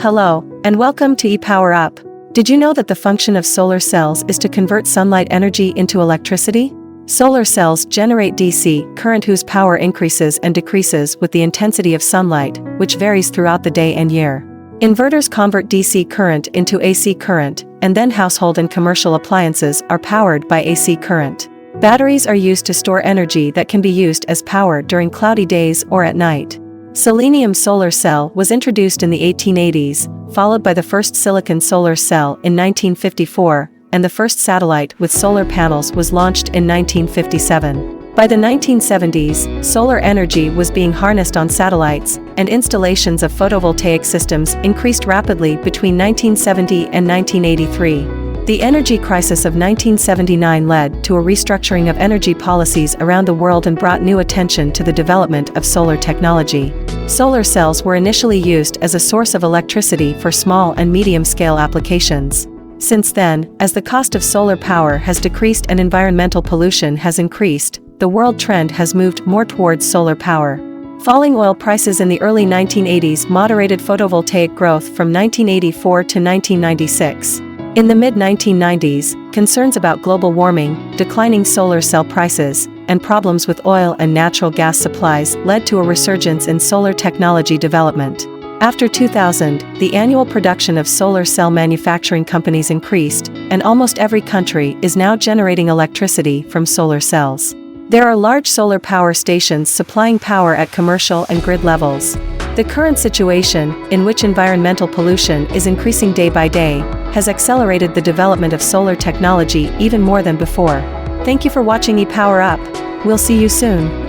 Hello, and welcome to ePower Up. Did you know that the function of solar cells is to convert sunlight energy into electricity? Solar cells generate DC current whose power increases and decreases with the intensity of sunlight, which varies throughout the day and year. Inverters convert DC current into AC current, and then household and commercial appliances are powered by AC current. Batteries are used to store energy that can be used as power during cloudy days or at night. Selenium solar cell was introduced in the 1880s, followed by the first silicon solar cell in 1954, and the first satellite with solar panels was launched in 1957. By the 1970s, solar energy was being harnessed on satellites, and installations of photovoltaic systems increased rapidly between 1970 and 1983. The energy crisis of 1979 led to a restructuring of energy policies around the world and brought new attention to the development of solar technology. Solar cells were initially used as a source of electricity for small and medium-scale applications. Since then, as the cost of solar power has decreased and environmental pollution has increased, the world trend has moved more towards solar power. Falling oil prices in the early 1980s moderated photovoltaic growth from 1984 to 1996. In the mid-1990s, concerns about global warming, declining solar cell prices, and problems with oil and natural gas supplies led to a resurgence in solar technology development. After 2000, the annual production of solar cell manufacturing companies increased, and almost every country is now generating electricity from solar cells. There are large solar power stations supplying power at commercial and grid levels. The current situation, in which environmental pollution is increasing day by day, has accelerated the development of solar technology even more than before. Thank you for watching ePower Up. We'll see you soon.